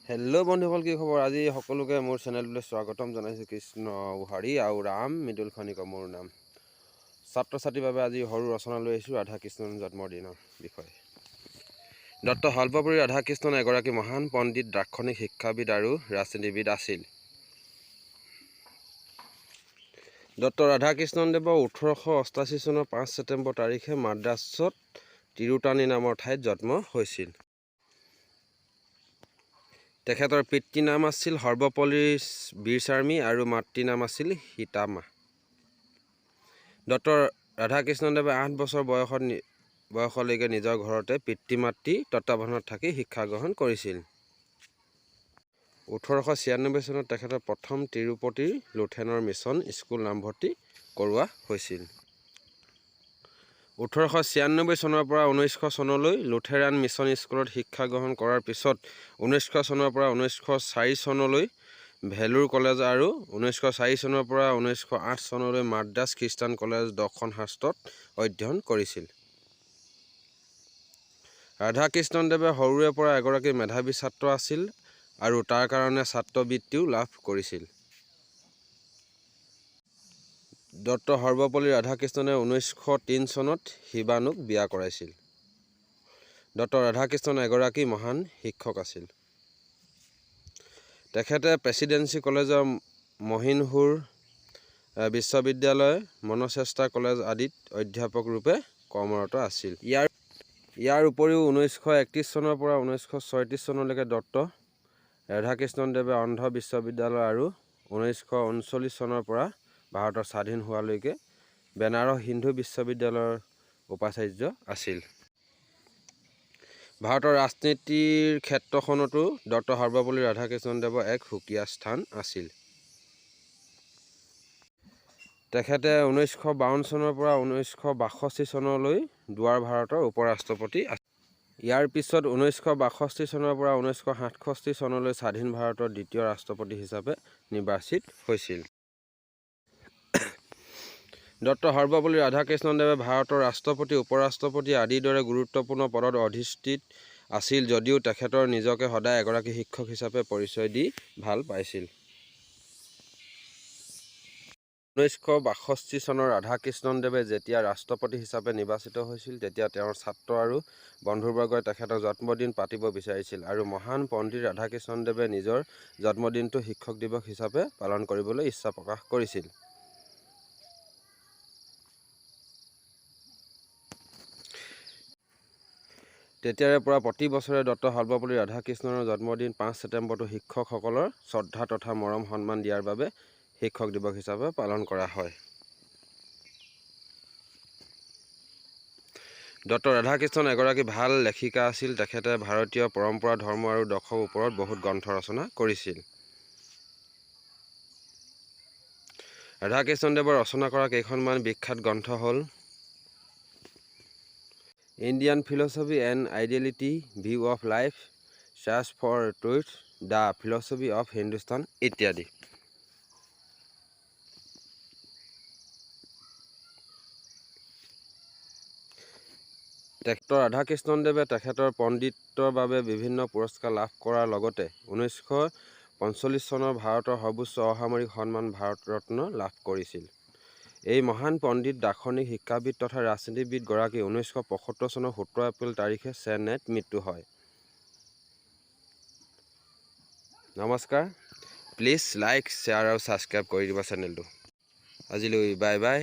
Hello' বন্ধুসকল, কি খবৰ? আজি সকলোকে মোৰ চেনেললৈ স্বাগতম জনাইছোঁ। কৃষ্ণ হৰি আৰু ৰাম মৃদুল খনিকৰ মোৰ নাম। ছাত্ৰ ছাত্ৰীৰ বাবে আজি সৰু ৰচনা লৈ আহিছোঁ ৰাধা কৃষ্ণৰ জন্মদিনৰ বিষয়ে। ডক্টৰ সৰ্বপল্লী ৰাধাকৃষ্ণন এগৰাকী মহান পণ্ডিত, দাৰ্শনিক, শিক্ষাবিদ আৰু ৰাজনীতিবিদ আছিল। ডক্টৰ ৰাধাকৃষ্ণন দেৱৰ 1888 চনৰ 5 ছেপ্টেম্বৰ তাৰিখে মাদ্ৰাছত তিৰুতানী নামৰ ঠাইত জন্ম হৈছিল। তেখেতৰ পিতৃৰ নাম আছিল সৰ্বপল্লী বীৰস্বামী আৰু মাতৃৰ নাম আছিল সীতামা। ডক্টৰ ৰাধাকৃষ্ণদেৱে 8 বছৰ বয়সলৈকে নিজৰ ঘৰতে পিতৃ মাতৃ তত্বাৱধানত থাকি শিক্ষা গ্ৰহণ কৰিছিল। 1896 চনত তেখেতৰ প্ৰথম তিৰুপতিৰ লুথেনৰ মিছন স্কুল নামভৰ্তি কৰোৱা হৈছিল। 1896 চনৰ পৰা 1900 চনলৈ লুথেৰান মিছন স্কুলত শিক্ষা গ্ৰহণ কৰাৰ পিছত 1900 চনৰ পৰা 1904 চনলৈ ভেলোৰ কলেজ আৰু 1904 চনৰ পৰা 1908 চনলৈ মাদ্ৰাজ খ্ৰীষ্টান কলেজ দৰ্শন শাস্ত্ৰত অধ্যয়ন কৰিছিল। ৰাধাকৃষ্ণদেৱে সৰুৰে পৰা এগৰাকী মেধাৱী ছাত্ৰ আছিল আৰু তাৰ কাৰণে ছাত্ৰবৃত্তিও লাভ কৰিছিল। ডক্টৰ সৰ্বপল্লী ৰাধাকৃষ্ণনে 1903 চনত শিৱানুক বিয়া কৰাইছিল। ডক্টৰ ৰাধাকৃষ্ণন এগৰাকী মহান শিক্ষক আছিল। তেখেতে প্ৰেচিডেন্সি কলেজৰ মহিনহুৰ বিশ্ববিদ্যালয়, মনচেষ্টাৰ কলেজ আদিত অধ্যাপক ৰূপে কৰ্মৰত আছিল। ইয়াৰ উপৰিও 1931 চনৰ পৰা 1936 চনলৈকে ডক্টৰ ৰাধাকৃষ্ণদেৱে অন্ধ্ৰ বিশ্ববিদ্যালয় আৰু 1939 চনৰ পৰা ভাৰতৰ স্বাধীন হোৱালৈকে বেনাৰস হিন্দু বিশ্ববিদ্যালয়ৰ উপাচাৰ্য আছিল। ভাৰতৰ ৰাজনীতিৰ ক্ষেত্ৰখনতো ডক্টৰ সৰ্বপল্লী ৰাধাকৃষ্ণদেৱৰ এক সুকীয়া স্থান আছিল। তেখেতে 1952 চনৰ পৰা 1962 চনলৈ দুৱাৰ ভাৰতৰ উপৰাষ্ট্ৰপতি আছিল। ইয়াৰ পিছত 1962 চনৰ পৰা 1967 চনলৈ স্বাধীন ভাৰতৰ দ্বিতীয় ৰাষ্ট্ৰপতি হিচাপে নিৰ্বাচিত হৈছিল। ডক্টৰ সৰ্বপল্লী ৰাধাকৃষ্ণদেৱে ভাৰতৰ ৰাষ্ট্ৰপতি, উপৰাষ্ট্ৰপতি আদিৰ দৰে গুৰুত্বপূৰ্ণ পদত অধিষ্ঠিত আছিল যদিও তেখেতৰ নিজকে সদায় এগৰাকী শিক্ষক হিচাপে পৰিচয় দি ভাল পাইছিল। 1962 চনৰ ৰাধাকৃষ্ণদেৱে যেতিয়া ৰাষ্ট্ৰপতি হিচাপে নিৰ্বাচিত হৈছিল তেতিয়া তেওঁৰ ছাত্ৰ আৰু বন্ধুবৰ্গই তেখেতৰ জন্মদিন পাতিব বিচাৰিছিল আৰু মহান পণ্ডিত ৰাধাকৃষ্ণদেৱে নিজৰ জন্মদিনটো শিক্ষক দিৱস হিচাপে পালন কৰিবলৈ ইচ্ছা প্ৰকাশ কৰিছিল। তেতিয়াৰে পৰা প্ৰতি বছৰে ডক্টৰ সৰ্বপল্লী ৰাধাকৃষ্ণনৰ জন্মদিন 5 ছেপ্টেম্বৰটো শিক্ষকসকলৰ শ্ৰদ্ধা তথা মৰম সন্মান দিয়াৰ বাবে শিক্ষক দিৱস হিচাপে পালন কৰা হয়। ডক্টৰ ৰাধাকৃষ্ণন এগৰাকী ভাল লেখিকা আছিল। তেখেতে ভাৰতীয় পৰম্পৰা, ধৰ্ম আৰু দৰ্শনৰ ওপৰত বহুত গ্ৰন্থ ৰচনা কৰিছিল। ৰাধাকৃষ্ণদেৱৰ ৰচনা কৰা কেইখনমান বিখ্যাত গ্ৰন্থ হ'ল Indian philosophy and ideality, view of life, church for truth, the philosophy of Hindustan ইত্যাদি। ডক্টৰ ৰাধাকৃষ্ণদেৱে তেখেতৰ পণ্ডিতৰ বাবে বিভিন্ন পুৰস্কাৰ লাভ কৰাৰ লগতে 1945 চনৰ ভাৰতৰ সৰ্বোচ্চ অসামৰিক সন্মান ভাৰত ৰত্ন লাভ কৰিছিল। এই মহান পণ্ডিত, দাৰ্শনিক, শিক্ষাবিদ তথা ৰাজনীতিবিদ গৰাকী 1975 চনৰ 17 এপ্ৰিল তাৰিখে চেন্নাইত মৃত্যু হয়। নমস্কাৰ। প্লিজ লাইক, শ্বেয়াৰ আৰু ছাবস্ক্ৰাইব কৰি দিবা চেনেলটো। আজিলৈ বাই বাই।